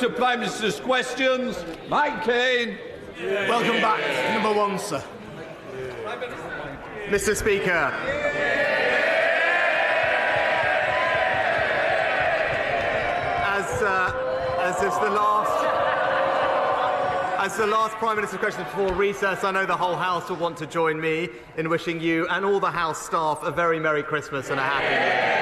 To Prime Minister's questions, Mike Kane. Welcome back, number one, sir. Mr. Speaker, as the last Prime Minister's question before recess, I know the whole House will want to join me in wishing you and all the House staff a very Merry Christmas and a Happy New Year.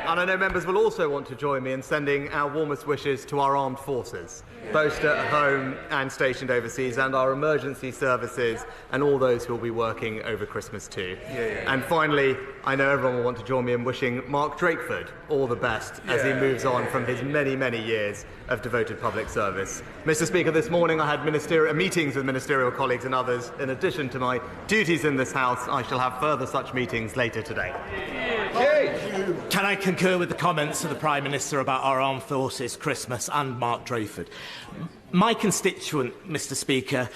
And I know members will also want to join me in sending our warmest wishes to our armed forces, both at home and stationed overseas, and our emergency services and all those who will be working over Christmas too. And finally, I know everyone will want to join me in wishing Mark Drakeford all the best as he moves on from his many, many years of devoted public service. Mr. Speaker, this morning I had meetings with ministerial colleagues and others. In addition to my duties in this House, I shall have further such meetings later today. Can I concur with the comments of the Prime Minister about our armed forces, Christmas and Mark Drakeford? My constituent, Mr. Speaker,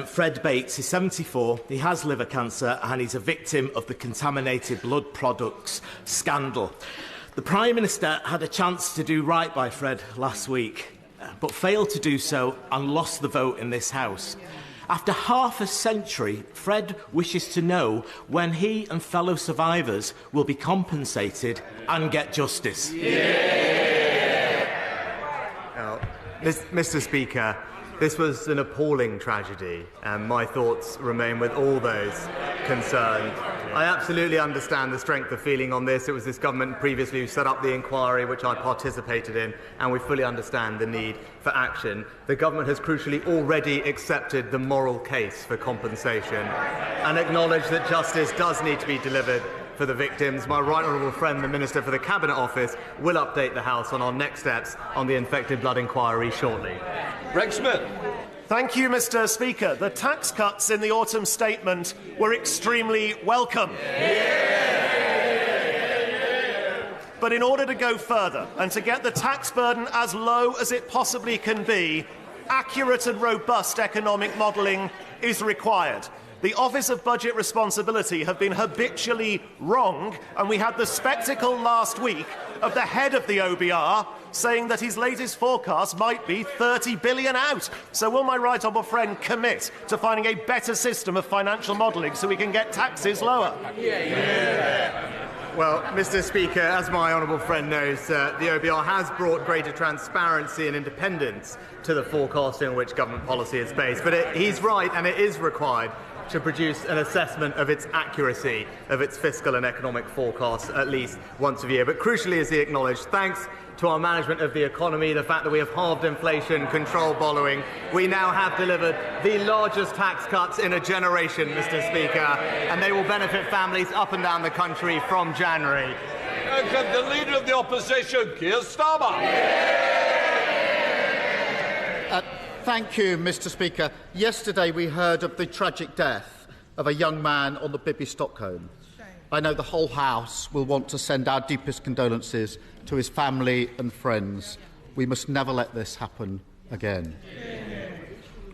Fred Bates, is 74, he has liver cancer and he's a victim of the contaminated blood products scandal. The Prime Minister had a chance to do right by Fred last week, but failed to do so and lost the vote in this House. After half a century, Fred wishes to know when he and fellow survivors will be compensated and get justice. Mr. Speaker, this was an appalling tragedy, and my thoughts remain with all those concerned. I absolutely understand the strength of feeling on this. It was this government previously who set up the inquiry, which I participated in, and we fully understand the need for action. The government has crucially already accepted the moral case for compensation and acknowledged that justice does need to be delivered for the victims. My right honourable friend, the Minister for the Cabinet Office, will update the House on our next steps on the infected blood inquiry shortly. Greg Smith. Thank you, Mr. Speaker. The tax cuts in the autumn statement were extremely welcome. But in order to go further and to get the tax burden as low as it possibly can be, accurate and robust economic modelling is required. The Office of Budget Responsibility have been habitually wrong, and we had the spectacle last week of the head of the OBR saying that his latest forecast might be 30 billion out. So will my right honourable friend commit to finding a better system of financial modelling so we can get taxes lower? Well, Mr. Speaker, as my honourable friend knows, the OBR has brought greater transparency and independence to the forecasting on which government policy is based. But he's right, and it is required to produce an assessment of its accuracy of its fiscal and economic forecasts at least once a year. But crucially, as he acknowledged, thanks to our management of the economy, the fact that we have halved inflation, controlled borrowing, we now have delivered the largest tax cuts in a generation, Mr. Speaker, and they will benefit families up and down the country from January. The Leader of the Opposition, Keir Starmer. Thank you, Mr. Speaker. Yesterday we heard of the tragic death of a young man on the Bibby Stockholm. I know the whole House will want to send our deepest condolences to his family and friends. We must never let this happen again.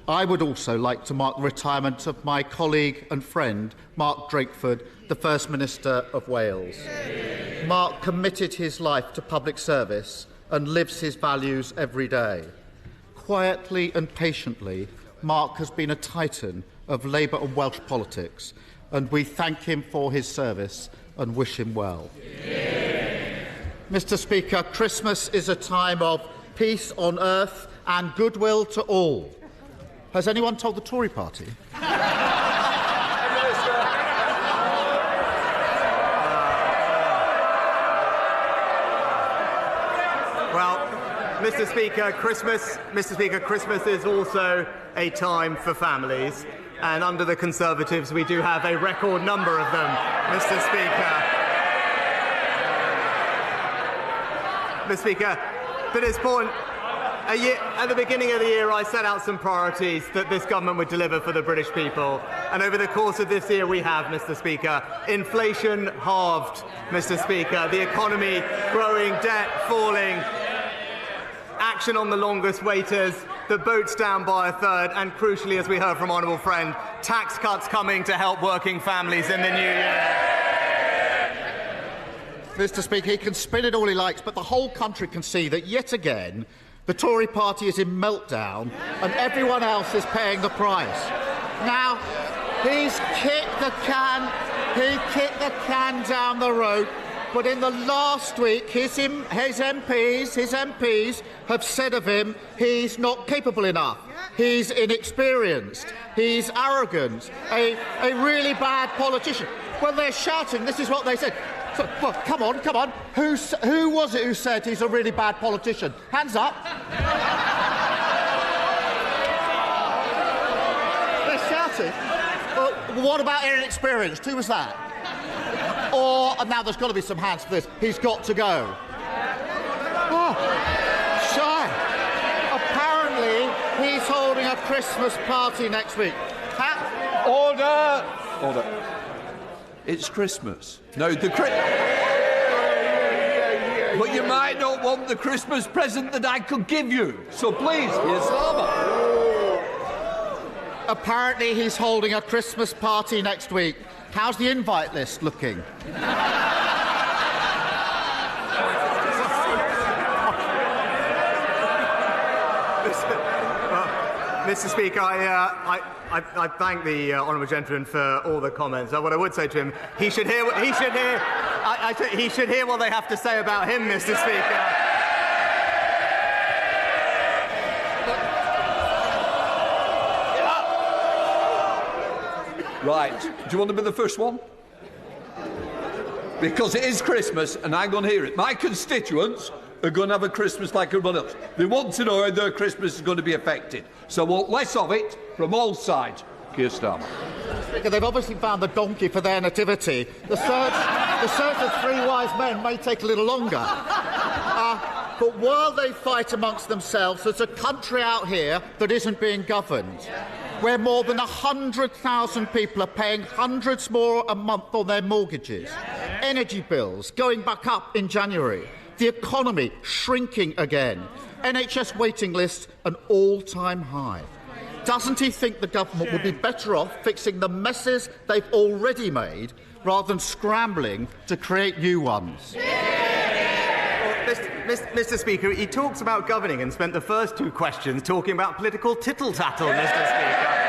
I would also like to mark the retirement of my colleague and friend, Mark Drakeford, the First Minister of Wales. Mark committed his life to public service and lives his values every day. Quietly and patiently, Mark has been a titan of Labour and Welsh politics, and we thank him for his service and wish him well. Mr. Speaker, Christmas is a time of peace on earth and goodwill to all. Has anyone told the Tory party? Mr. Speaker, Christmas is also a time for families, and under the Conservatives we do have a record number of them, Mr. Speaker. Mr. Speaker, to this point, at the beginning of the year I set out some priorities that this government would deliver for the British people, and over the course of this year we have, Mr. Speaker. Inflation halved, Mr. Speaker, the economy growing, debt falling, action on the longest waiters, the boats down by a third, and crucially, as we heard from honourable friend, tax cuts coming to help working families in the new year. Mr. Speaker, he can spin it all he likes, but the whole country can see that yet again The Tory party is in meltdown and everyone else is paying the price. Now, he's kicked the can down the road, but in the last week his MPs have said of him he's not capable enough, he's inexperienced, he's arrogant, a really bad politician. Well, they're shouting, this is what they said. So, well, come on. Who was it who said he's a really bad politician? Hands up. They're shouting. Well, what about inexperienced? Who was that? Or, and now there's got to be some hands for this, he's got to go. Oh, shy. Apparently, he's holding a Christmas party next week. Order! It's Christmas. No, but you might not want the Christmas present that I could give you. So please, Keir Starmer. Apparently he's holding a Christmas party next week. How's the invite list looking? Mr. Speaker, I thank the honourable gentleman for all the comments. What I would say to him, he should hear what they have to say about him, Mr. Speaker. Right. Do you want to be the first one? Because it is Christmas and I'm going to hear it. My constituents are going to have a Christmas like everyone else. They want to know how their Christmas is going to be affected. So I want less of it from all sides. Keir Starmer. They've obviously found the donkey for their nativity. The search of three wise men may take a little longer. But while they fight amongst themselves, there's a country out here that isn't being governed, where more than 100,000 people are paying hundreds more a month on their mortgages, energy bills going back up in January, the economy shrinking again, NHS waiting lists an all-time high. Doesn't he think the government would be better off fixing the messes they've already made rather than scrambling to create new ones? Mr. Speaker, he talks about governing and spent the first two questions talking about political tittle-tattle, Mr. Speaker.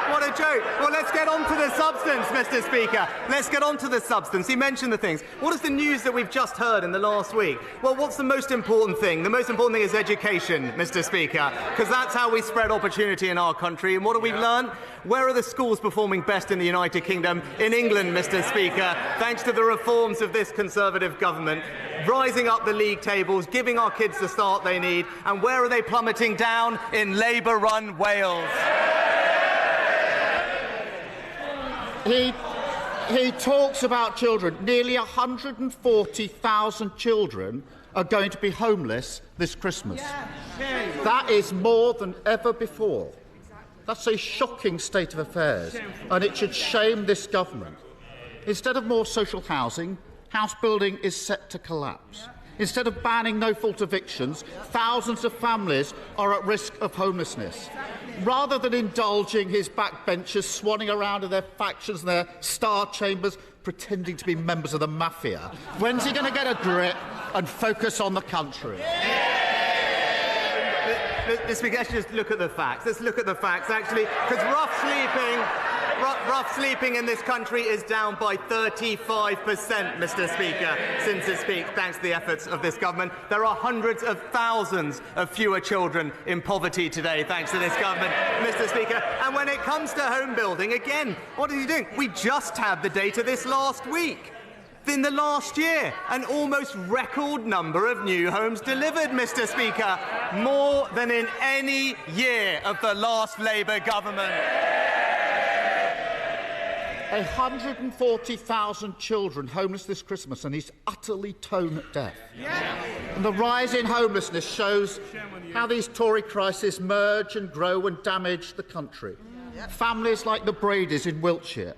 What a joke. Well, let's get on to the substance, Mr. Speaker. Let's get on to the substance. He mentioned the things. What is the news that we've just heard in the last week? Well, what's the most important thing? The most important thing is education, Mr. Speaker, because that's how we spread opportunity in our country. And what have we learned? Where are the schools performing best in the United Kingdom? In England, Mr. Speaker, thanks to the reforms of this Conservative government, rising up the league tables, giving our kids the start they need. And where are they plummeting down? In Labour-run Wales. He talks about children. Nearly 140,000 children are going to be homeless this Christmas. That is more than ever before. That's a shocking state of affairs, and it should shame this government. Instead of more social housing, house building is set to collapse. Instead of banning no-fault evictions, thousands of families are at risk of homelessness. Rather than indulging his backbenchers swanning around in their factions and their star chambers, pretending to be members of the mafia, when's he going to get a grip and focus on the country? Mr. Speaker, let's just look at the facts. Let's look at the facts, actually, because rough sleeping in this country is down by 35%, Mr. Speaker, since its peak, thanks to the efforts of this government. There are hundreds of thousands of fewer children in poverty today, thanks to this government, Mr. Speaker. And when it comes to home building, again, what is he doing? We just had the data this last week. In the last year, an almost record number of new homes delivered, Mr. Speaker, more than in any year of the last Labour government. 140,000 children homeless this Christmas, and he's utterly tone deaf. And the rise in homelessness shows how these Tory crises merge and grow and damage the country. Families like the Bradys in Wiltshire,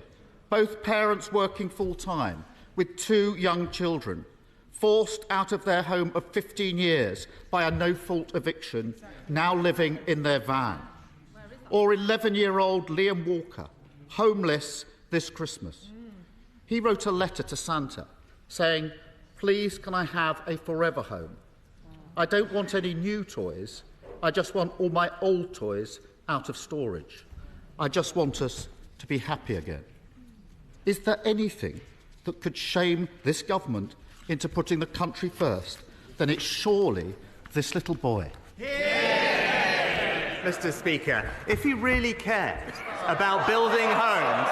both parents working full-time, with two young children, forced out of their home of 15 years by a no-fault eviction, now living in their van. Or 11-year-old Liam Walker, homeless this Christmas. He wrote a letter to Santa saying, "Please, can I have a forever home?" I don't want any new toys. I just want all my old toys out of storage. I just want us to be happy again. Is there anything that could shame this government into putting the country first? Then it's surely this little boy. Mr. Speaker, if he really cared about building homes...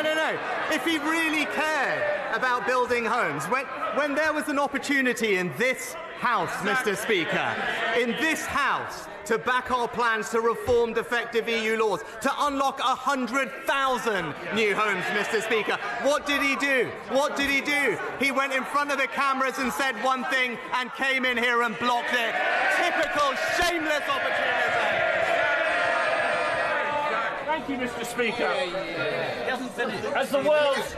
No. If he really cared about building homes, when there was an opportunity in this House, Mr. Speaker, in this House, to back our plans to reform defective EU laws, to unlock 100,000 new homes, Mr. Speaker, what did he do? What did he do? He went in front of the cameras and said one thing and came in here and blocked it. Typical shameless opportunity. Thank you, Mr. Speaker. As the world's...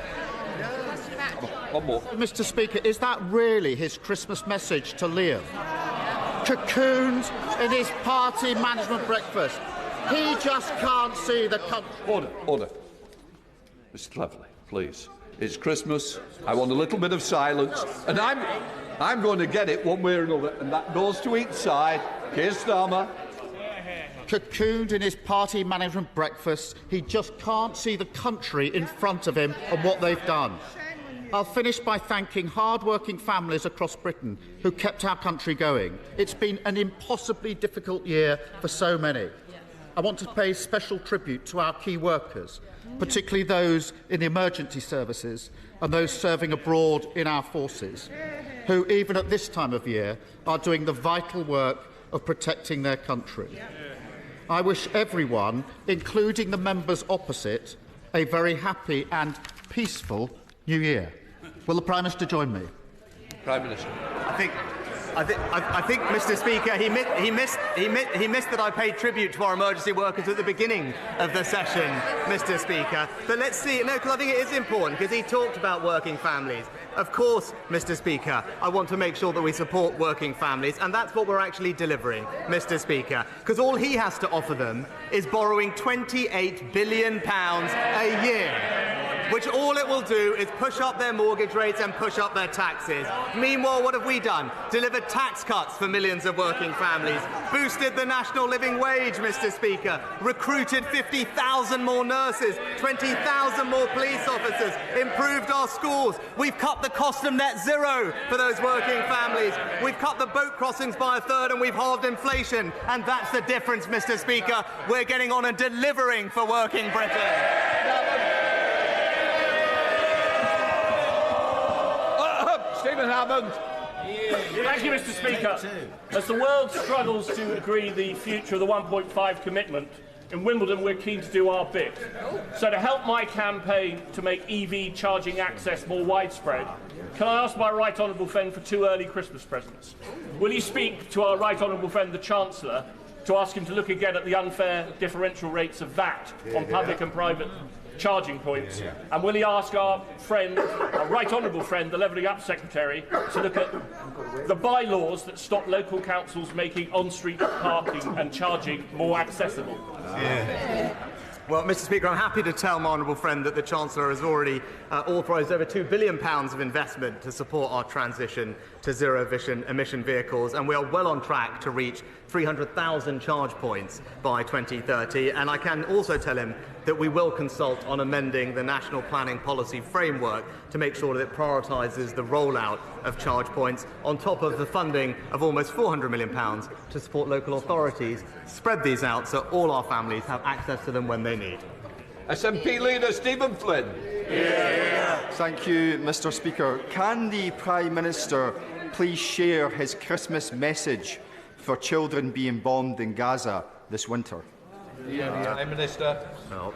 One more. Mr. Speaker, is that really his Christmas message to Liam? Cocooned in his party management breakfast. He just can't see the... Order. Mr. Cleverly, please. It's Christmas. I want a little bit of silence. And I'm going to get it one way or another. And that goes to each side. Keir Starmer. Cocooned in his party management breakfast. He just can't see the country in front of him and what they've done. I'll finish by thanking hard-working families across Britain who kept our country going. It's been an impossibly difficult year for so many. I want to pay special tribute to our key workers, particularly those in the emergency services and those serving abroad in our forces, who, even at this time of year, are doing the vital work of protecting their country. I wish everyone, including the members opposite, a very happy and peaceful New Year. Will the Prime Minister join me? Prime Minister. I think, Mr. Speaker, he missed that I paid tribute to our emergency workers at the beginning of the session, Mr. Speaker. But let's see. No, because I think it is important, because he talked about working families. Of course, Mr. Speaker, I want to make sure that we support working families, and that's what we're actually delivering, Mr. Speaker, because all he has to offer them is borrowing £28 billion a year, which all it will do is push up their mortgage rates and push up their taxes. Meanwhile, what have we done? Delivered tax cuts for millions of working families, boosted the national living wage, Mr. Speaker, recruited 50,000 more nurses, 20,000 more police officers, improved our schools. We've cut the cost of net zero for those working families. We've cut the boat crossings by a third and we've halved inflation. And that's the difference, Mr. Speaker. We're getting on and delivering for working Britain. Stephen Hammond. Thank you, Mr. Speaker. As the world struggles to agree the future of the 1.5 commitment, in Wimbledon we're keen to do our bit. So to help my campaign to make EV charging access more widespread, can I ask my right honourable friend for 2 early Christmas presents? Will he speak to our right honourable friend, the Chancellor, to ask him to look again at the unfair differential rates of VAT on public and private charging points? And will he ask our friend, our right honourable friend, the Levelling Up Secretary, to look at the bylaws that stop local councils making on-street parking and charging more accessible? Well, Mr. Speaker, I'm happy to tell my honourable friend that the Chancellor has already authorised over £2 billion of investment to support our transition to zero-emission vehicles, and we are well on track to reach 300,000 charge points by 2030. And I can also tell him that we will consult on amending the National Planning Policy Framework to make sure that it prioritises the rollout of charge points, on top of the funding of almost £400 million to support local authorities, spread these out so all our families have access to them when they need. SNP leader Stephen Flynn. Thank you, Mr. Speaker. Can the Prime Minister please share his Christmas message for children being bombed in Gaza this winter? Prime Minister. No.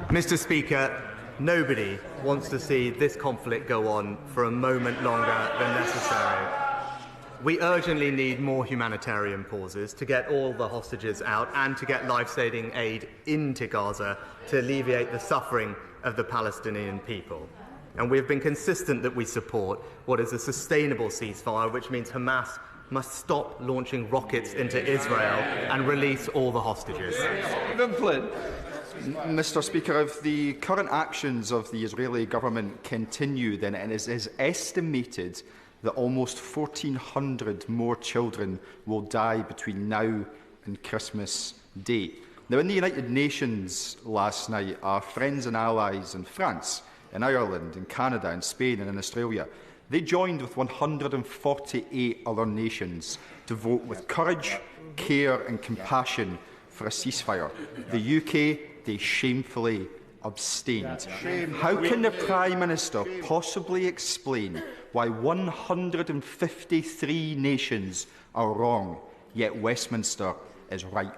Mr. Speaker, nobody wants to see this conflict go on for a moment longer than necessary. We urgently need more humanitarian pauses to get all the hostages out and to get life-saving aid into Gaza to alleviate the suffering of the Palestinian people. And we have been consistent that we support what is a sustainable ceasefire, which means Hamas must stop launching rockets into Israel and release all the hostages. Stephen Flynn. Mr. Speaker, if the current actions of the Israeli government continue, then it is estimated that almost 1,400 more children will die between now and Christmas Day. Now, in the United Nations last night, our friends and allies in France, in Ireland, in Canada, in Spain and in Australia, they joined with 148 other nations to vote with courage, care and compassion for a ceasefire. The UK, they shamefully abstained. How can the Prime Minister possibly explain why 153 nations are wrong, yet Westminster is right?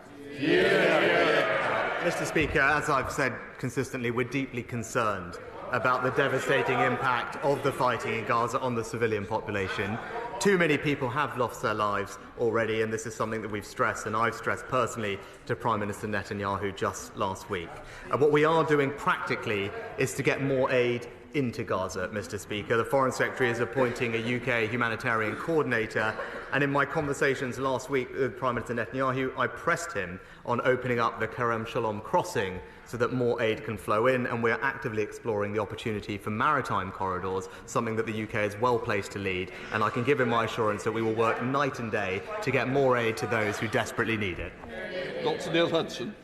Mr. Speaker, as I've said consistently, we're deeply concerned about the devastating impact of the fighting in Gaza on the civilian population. Too many people have lost their lives already, and this is something that we've stressed, and I've stressed personally to Prime Minister Netanyahu just last week. What we are doing practically is to get more aid into Gaza, Mr. Speaker. The Foreign Secretary is appointing a UK humanitarian coordinator, and in my conversations last week with Prime Minister Netanyahu, I pressed him on opening up the Kerem Shalom crossing so that more aid can flow in, and we are actively exploring the opportunity for maritime corridors, something that the UK is well placed to lead, and I can give him my assurance that we will work night and day to get more aid to those who desperately need it. Dr. Neil Hudson.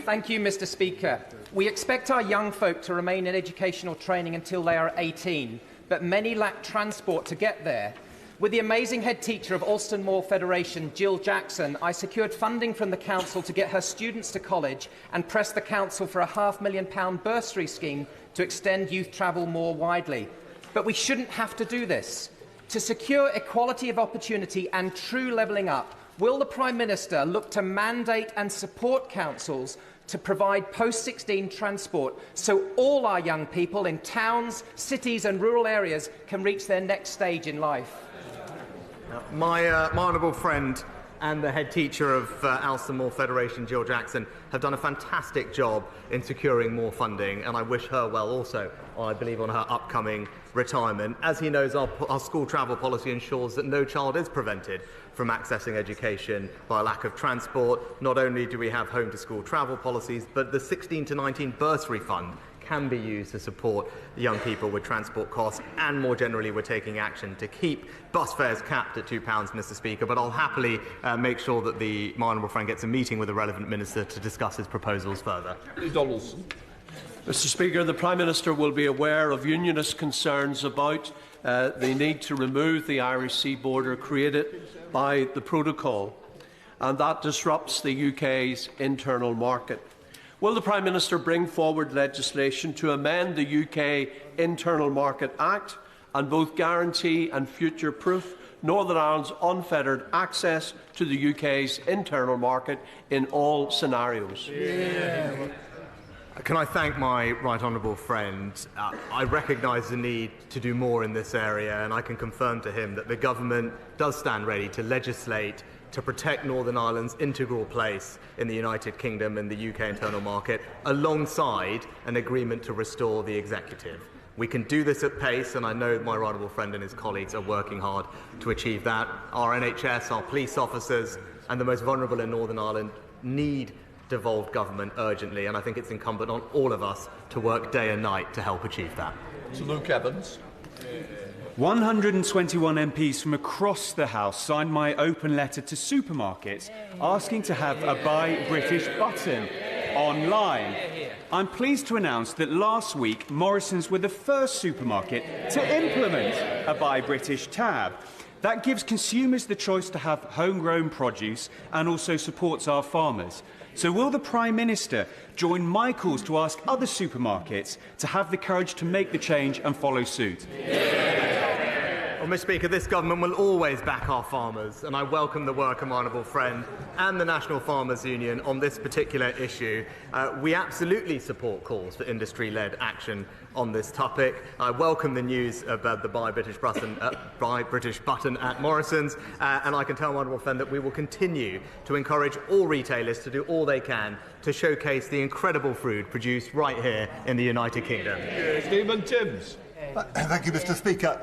Thank you, Mr. Speaker. We expect our young folk to remain in educational training until they are 18, but many lack transport to get there. With the amazing head teacher of Alston Moor Federation, Jill Jackson, I secured funding from the council to get her students to college and pressed the council for a £500,000 bursary scheme to extend youth travel more widely. But we shouldn't have to do this. To secure equality of opportunity and true levelling up, will the Prime Minister look to mandate and support councils to provide post-16 transport so all our young people in towns, cities and rural areas can reach their next stage in life? My honourable friend and the head teacher of Alston Moor Federation, Jill Jackson, have done a fantastic job in securing more funding, and I wish her well also, I believe, on her upcoming retirement. As he knows, our school travel policy ensures that no child is prevented from accessing education by lack of transport. Not only do we have home-to-school travel policies, but the 16 to 19 bursary fund can be used to support young people with transport costs, and more generally we're taking action to keep bus fares capped at £2, Mr. Speaker, but I'll happily make sure that my honourable friend gets a meeting with the relevant minister to discuss his proposals further. Donaldson. Mr. Speaker, the Prime Minister will be aware of unionist concerns about the need to remove the Irish sea border created by the protocol, and that disrupts the UK's internal market. Will the Prime Minister bring forward legislation to amend the UK Internal Market Act and both guarantee and future-proof Northern Ireland's unfettered access to the UK's internal market in all scenarios? Can I thank my right honourable friend? I recognise the need to do more in this area, and I can confirm to him that the government does stand ready to legislate to protect Northern Ireland's integral place in the United Kingdom and the UK internal market, alongside an agreement to restore the executive. We can do this at pace, and I know my right honourable friend and his colleagues are working hard to achieve that. Our NHS, our police officers and the most vulnerable in Northern Ireland need devolved government urgently, and I think it's incumbent on all of us to work day and night to help achieve that. Sir Luke Evans. 121 MPs from across the House signed my open letter to supermarkets asking to have a Buy British button online. I'm pleased to announce that last week Morrisons were the first supermarket to implement a Buy British tab. That gives consumers the choice to have homegrown produce and also supports our farmers. So will the Prime Minister join my calls to ask other supermarkets to have the courage to make the change and follow suit? Well, Mr. Speaker, this government will always back our farmers, and I welcome the work of my honourable friend and the National Farmers Union on this particular issue. We absolutely support calls for industry-led action on this topic. I welcome the news about the Buy British button at Morrisons, and I can tell my honourable friend that we will continue to encourage all retailers to do all they can to showcase the incredible food produced right here in the United Kingdom. Stephen Timms. Thank you, Mr. Speaker.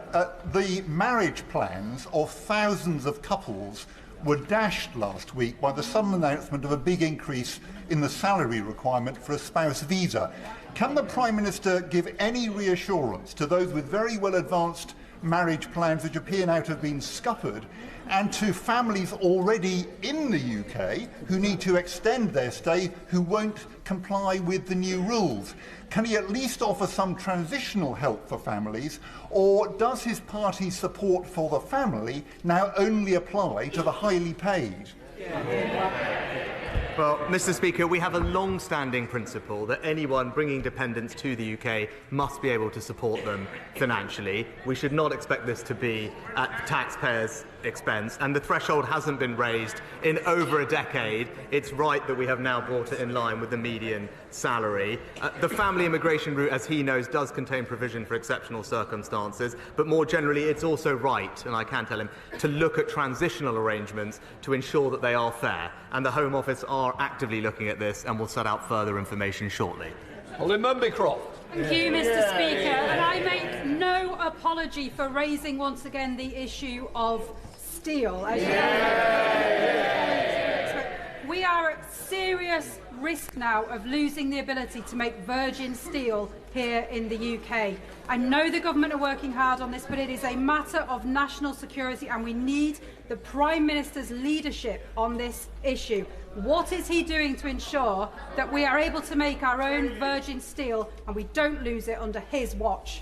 The marriage plans of thousands of couples were dashed last week by the sudden announcement of a big increase in the salary requirement for a spouse visa. Can the Prime Minister give any reassurance to those with very well-advanced marriage plans which appear now to have been scuppered, and to families already in the UK who need to extend their stay who won't comply with the new rules? Can he at least offer some transitional help for families, or does his party's support for the family now only apply to the highly paid? Well, Mr. Speaker, we have a long-standing principle that anyone bringing dependents to the UK must be able to support them financially. We should not expect this to be at the taxpayers' expense, and the threshold hasn't been raised in over a decade. It's right that we have now brought it in line with the median salary. The family immigration route, as he knows, does contain provision for exceptional circumstances, but more generally it's also right, and I can tell him, to look at transitional arrangements to ensure that they are fair, and the Home Office are actively looking at this and will set out further information shortly. Colin Mumby-Croft. Thank you, Mr. Speaker. And I make no apology for raising once again the issue of steel. We are at serious risk now of losing the ability to make virgin steel here in the UK. I know the government are working hard on this, but it is a matter of national security, and we need the Prime Minister's leadership on this issue. What is he doing to ensure that we are able to make our own virgin steel and we don't lose it under his watch?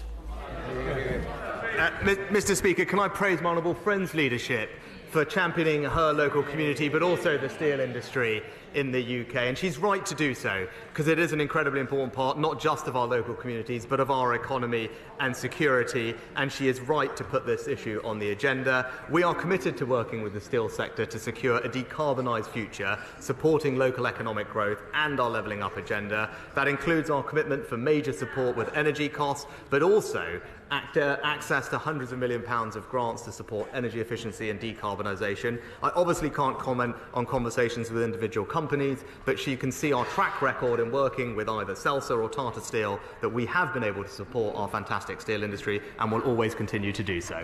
Mr. Speaker, can I praise my honourable friend's leadership for championing her local community, but also the steel industry in the UK, and she's right to do so, because it is an incredibly important part, not just of our local communities, but of our economy and security, and she is right to put this issue on the agenda. We are committed to working with the steel sector to secure a decarbonised future, supporting local economic growth and our levelling up agenda. That includes our commitment for major support with energy costs, but also access to hundreds of £millions of grants to support energy efficiency and decarbonisation. I obviously can't comment on conversations with individual companies, but you can see our track record in working with either Celsa or Tata Steel that we have been able to support our fantastic steel industry and will always continue to do so.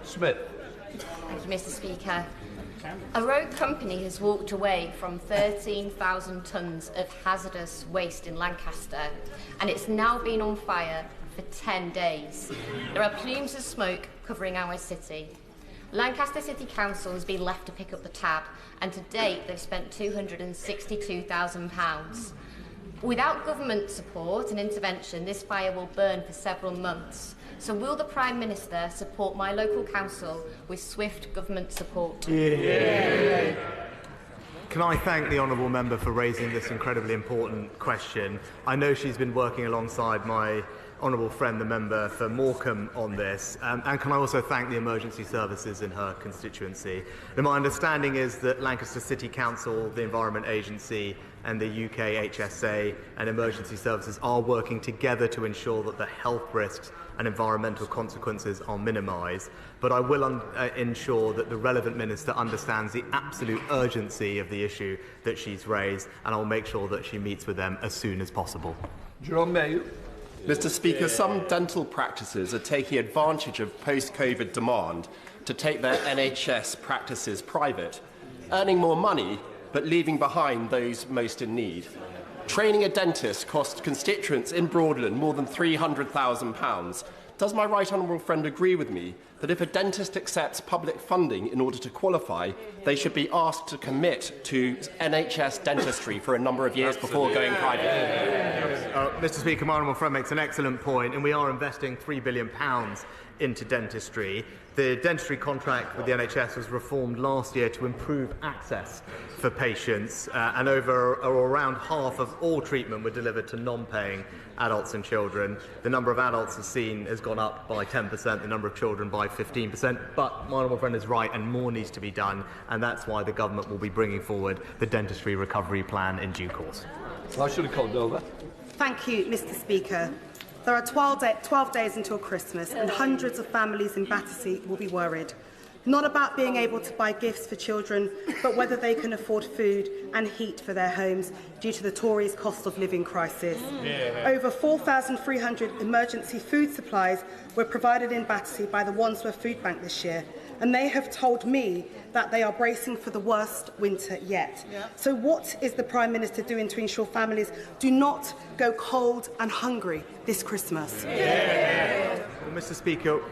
Smith. Thank you, Mr. Speaker. A road company has walked away from 13,000 tonnes of hazardous waste in Lancaster, and it's now been on fire for 10 days. There are plumes of smoke covering our city. Lancaster City Council has been left to pick up the tab, and to date they've spent £262,000. Without government support and intervention, this fire will burn for several months. So will the Prime Minister support my local council with swift government support? Can I thank the honourable member for raising this incredibly important question? I know she's been working alongside my honourable friend, the member for Morecambe, on this, and can I also thank the emergency services in her constituency. And my understanding is that Lancaster City Council, the Environment Agency and the UK HSA and emergency services are working together to ensure that the health risks and environmental consequences are minimised, but I will ensure that the relevant minister understands the absolute urgency of the issue that she's raised, and I'll make sure that she meets with them as soon as possible. Jerome Mayo. Mr. Speaker, some dental practices are taking advantage of post-COVID demand to take their NHS practices private, earning more money but leaving behind those most in need. Training a dentist cost constituents in Broadland more than £300,000. Does my right honourable friend agree with me that if a dentist accepts public funding in order to qualify, they should be asked to commit to NHS dentistry for a number of years before going private? Mr. Speaker, my honourable friend makes an excellent point, and we are investing £3 billion into dentistry. The dentistry contract with the NHS was reformed last year to improve access for patients, and around half of all treatment were delivered to non-paying adults and children. The number of adults has gone up by 10%, the number of children by 15%, but my honourable friend is right and more needs to be done, and that's why the government will be bringing forward the dentistry recovery plan in due course. I should have called over. Thank you, Mr. Speaker. There are 12 days until Christmas, and hundreds of families in Battersea will be worried. Not about being able to buy gifts for children, but whether they can afford food and heat for their homes due to the Tories' cost of living crisis. Over 4,300 emergency food supplies were provided in Battersea by the Wandsworth Food Bank this year, and they have told me that they are bracing for the worst winter yet. So what is the Prime Minister doing to ensure families do not go cold and hungry this Christmas? Well, Mr. Speaker,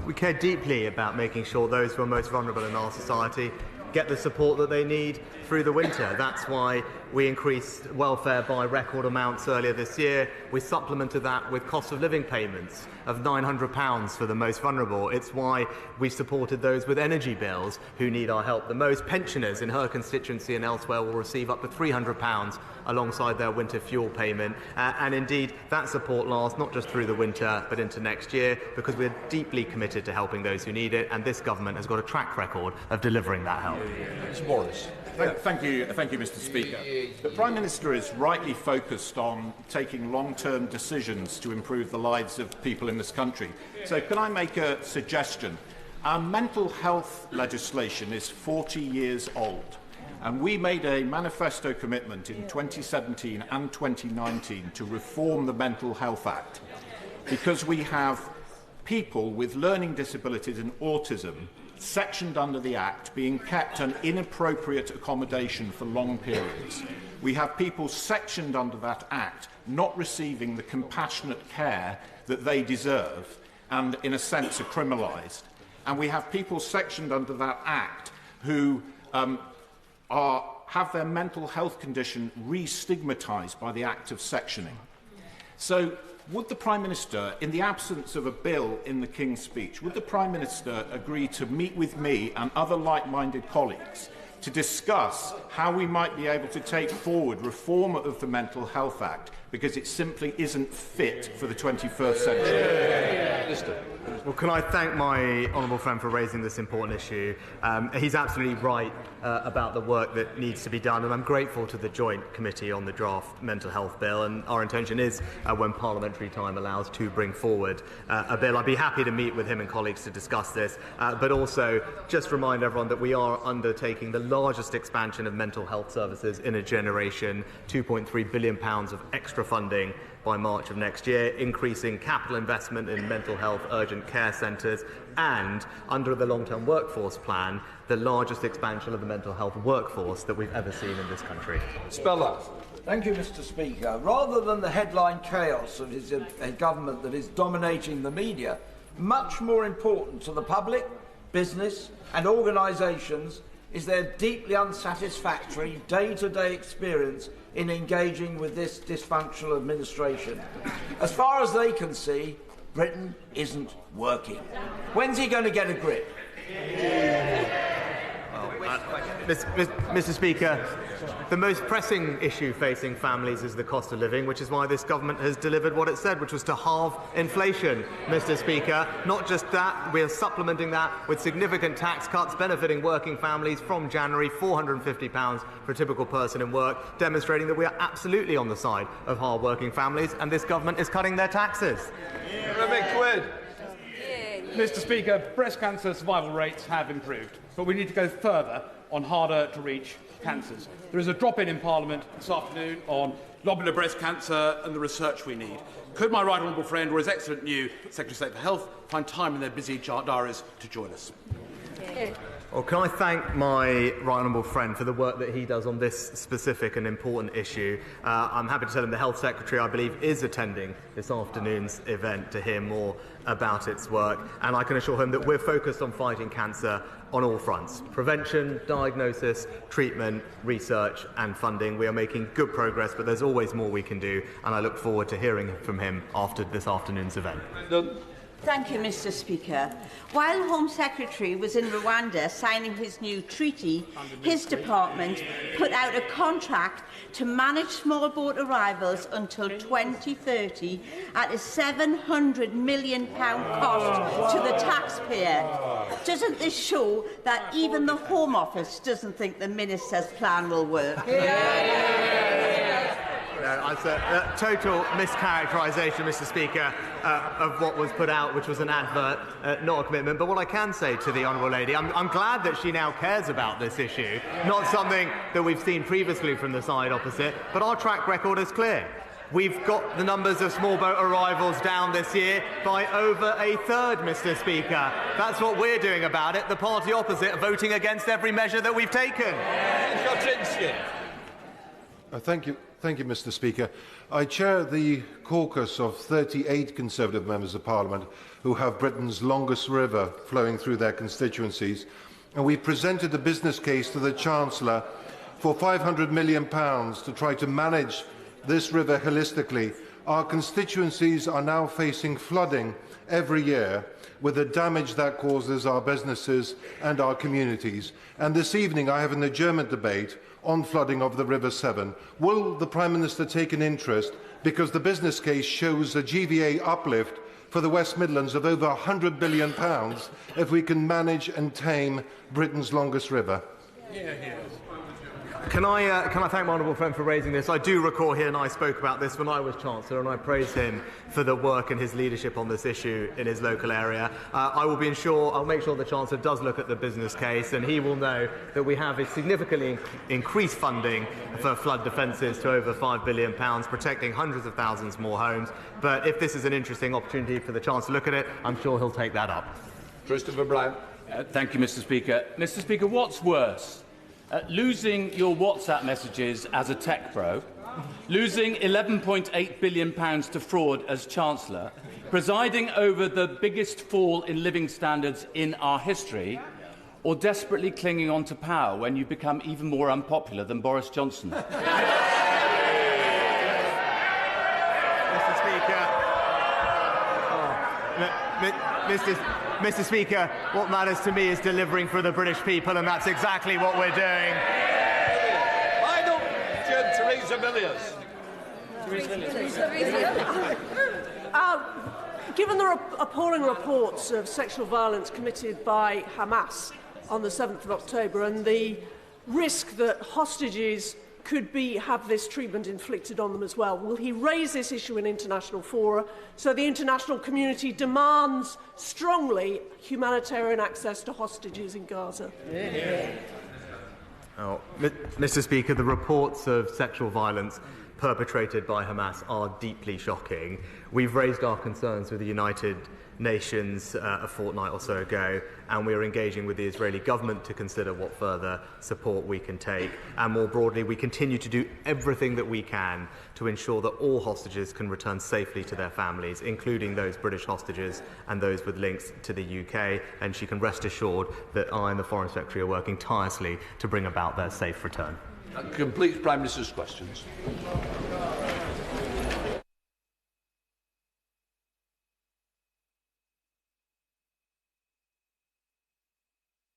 We care deeply about making sure those who are most vulnerable in our society get the support that they need through the winter. That's why we increased welfare by record amounts earlier this year. We supplemented that with cost of living payments of £900 for the most vulnerable. It's why we supported those with energy bills who need our help the most. Pensioners in her constituency and elsewhere will receive up to £300 alongside their winter fuel payment. And indeed, that support lasts not just through the winter but into next year, because we're deeply committed to helping those who need it, and this government has got a track record of delivering that help. Mr. Morris. Thank you, Mr. Speaker. The Prime Minister is rightly focused on taking long-term decisions to improve the lives of people in this country. So can I make a suggestion? Our mental health legislation is 40 years old, and we made a manifesto commitment in 2017 and 2019 to reform the Mental Health Act, because we have people with learning disabilities and autism sectioned under the Act being kept an inappropriate accommodation for long periods. We have people sectioned under that Act not receiving the compassionate care that they deserve and, in a sense, are criminalised. And we have people sectioned under that Act who have their mental health condition re-stigmatised by the act of sectioning. So, would the Prime Minister, in the absence of a bill in the King's Speech, would the Prime Minister agree to meet with me and other like-minded colleagues to discuss how we might be able to take forward reform of the Mental Health Act, because it simply isn't fit for the 21st century? Well, can I thank my honourable friend for raising this important issue. He's absolutely right about the work that needs to be done, and I'm grateful to the Joint Committee on the draft Mental Health Bill, and our intention is, when parliamentary time allows, to bring forward a bill. I'd be happy to meet with him and colleagues to discuss this, but also just remind everyone that we are undertaking the largest expansion of mental health services in a generation, £2.3 billion of extra funding by March of next year, increasing capital investment in mental health urgent care centres, and, under the long-term workforce plan, the largest expansion of the mental health workforce that we've ever seen in this country. Spell Thank you, Mr. Speaker. Rather than the headline chaos of a government that is dominating the media, much more important to the public, business and organisations is their deeply unsatisfactory day-to-day experience in engaging with this dysfunctional administration. As far as they can see, Britain isn't working. When's he going to get a grip? Mr. Speaker, the most pressing issue facing families is the cost of living, which is why this government has delivered what it said, which was to halve inflation, Mr. Speaker. Not just that, we are supplementing that with significant tax cuts benefiting working families from January, £450 for a typical person in work, demonstrating that we are absolutely on the side of hard-working families, and this government is cutting their taxes. Mr. Speaker, breast cancer survival rates have improved, but we need to go further on harder-to-reach cancers. There is a drop-in in Parliament this afternoon on lobular breast cancer and the research we need. Could my right honourable friend or his excellent new Secretary of State for Health find time in their busy diaries to join us? Well, can I thank my right honourable friend for the work that he does on this specific and important issue. I'm happy to tell him the Health Secretary, I believe, is attending this afternoon's event to hear more about its work, and I can assure him that we're focused on fighting cancer on all fronts: prevention, diagnosis, treatment, research and funding. We are making good progress, but there's always more we can do, and I look forward to hearing from him after this afternoon's event. Thank you, Mr. Speaker. While Home Secretary was in Rwanda signing his new treaty, his department put out a contract to manage small boat arrivals until 2030 at a £700 million cost to the taxpayer. Doesn't this show that even the Home Office doesn't think the Minister's plan will work? It's a total mischaracterisation, Mr. Speaker, of what was put out, which was an advert, not a commitment. But what I can say to the Honourable Lady, I'm glad that she now cares about this issue, not something that we've seen previously from the side opposite, but our track record is clear. We've got the numbers of small boat arrivals down this year by over a third, Mr. Speaker. That's what we're doing about it. The party opposite voting against every measure that we've taken. Thank Thank you, Mr. Speaker. I chair the caucus of 38 Conservative members of Parliament who have Britain's longest river flowing through their constituencies, and we presented a business case to the Chancellor for £500 million to try to manage this river holistically. Our constituencies are now facing flooding every year, with the damage that causes our businesses and our communities. And this evening I have an adjournment debate on flooding of the River Severn. Will the Prime Minister take an interest, because the business case shows a GVA uplift for the West Midlands of over £100 billion if we can manage and tame Britain's longest river? Can I thank my honourable friend for raising this? I do recall he and I spoke about this when I was Chancellor, and I praise him for the work and his leadership on this issue in his local area. I'll make sure the Chancellor does look at the business case, and he will know that we have a significantly increased funding for flood defences to over £5 billion, protecting hundreds of thousands more homes. But if this is an interesting opportunity for the Chancellor to look at it, I'm sure he'll take that up. Christopher Brown. Thank you, Mr. Speaker. Mr. Speaker, what's worse? Losing your WhatsApp messages as a tech bro, losing £11.8 billion to fraud as Chancellor, presiding over the biggest fall in living standards in our history, or desperately clinging on to power when you become even more unpopular than Boris Johnson? Mr. Speaker, what matters to me is delivering for the British people, and that's exactly what we're doing. Why don't Theresa Villiers? Given the appalling reports of sexual violence committed by Hamas on the 7th of October and the risk that hostages could have this treatment inflicted on them as well, will he raise this issue in international fora so the international community demands strongly humanitarian access to hostages in Gaza? Mr. Speaker, the reports of sexual violence perpetrated by Hamas are deeply shocking. We've raised our concerns with the United Nations a fortnight or so ago, and we are engaging with the Israeli government to consider what further support we can take. And more broadly, we continue to do everything that we can to ensure that all hostages can return safely to their families, including those British hostages and those with links to the UK. And she can rest assured that I and the Foreign Secretary are working tirelessly to bring about their safe return. That completes Prime Minister's questions.